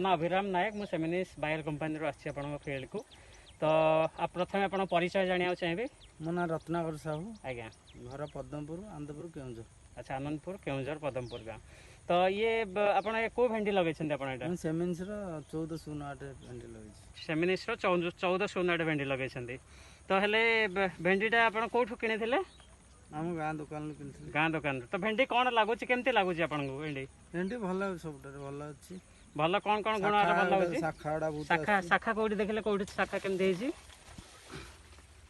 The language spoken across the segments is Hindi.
ना अभिराम नायक मु सेमिनिस बायर कंपनी रो आछि आपन फील्ड को तो प्रथम आपन परिचय जानिया चाहिए। मो ना रत्नाकर साहू आज्ञा घर पद्मपुर आनंदपुर केउझर। अच्छा आनंदपुर केउझर पदमपुर गाँव तो ये आपन को भेंडी लगे आप सेमिनिस 1408 भेंडी लगे। सेमिनिस 1408 भेंडी लगे तो हेले भेंडीटा आप कौटू किनी आम गाँ दुकान किनी गाँ दुकान तो भेंडी कौन लगुच केमती लगुच आपन को भेंडी भेंडी भल सब भल अच्छी भल कौन कौन गुण भल लगुच शाखा शाखा कौटी देखले कौटी शाखा केमती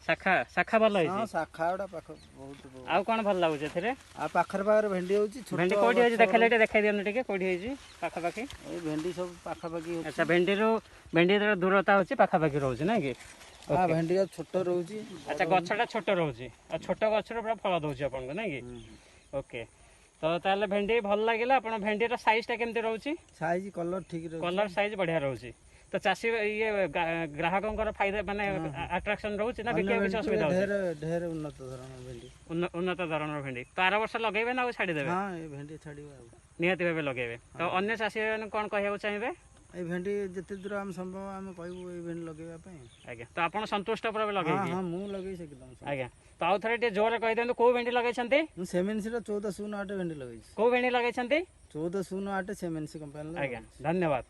शाखा शाखा भल है शाखा पाख बहुत आउ कौन भल लगुच एथिरे आ पाखर पाखर भेंडी होची भेंडी कोठी होची देखले देखाई दियन टिके कोठी होची पाखा पाखी ए भेंडी सब पाखा पाखी होची। अच्छा भेंडी रो दूरता होची पाखा पाखी रहउची ना कि हां भेंडी छोट रहउची। अच्छा गछटा छोट रहउची आ छोट गछरो पूरा फल दउची आपन को ना कि ओके तो ताले भेंडी भल लागिला आपन भेंडी रो साइज टा केमती रहउची साइज कलर ठीक रहउची कलर साइज बढ़िया रहउची तो चासी ये ग्राहकों फायदा माने अट्रैक्शन रहउची ना बिके किछ असुविधा होची ढेर उन्नत धरण भेंडी उन्नत धरण भेंडी तो आर वर्ष लगेबे ना छाड़ी देबे। हां ए भेंडी छाड़ीबा निहाती भाबे लगेबे तो अन्य चासी कोन कहया चाहिबे ए भेंडी जते दूर हम संभव हम कहबो ए भेंडी लगेबा पई। आज्ञा तो आपण संतुष्ट पर लगे हां हां मु लगेई एकदम। आज्ञा तो आउ थरे जोर कहि देंतु को भेंडी लगै छन्ते मु सेमेंसी 1408 भेंडी लगेई। को भेंडी लगै छन्ते 1408 सेमेंसी कंपनी। आज्ञा धन्यवाद।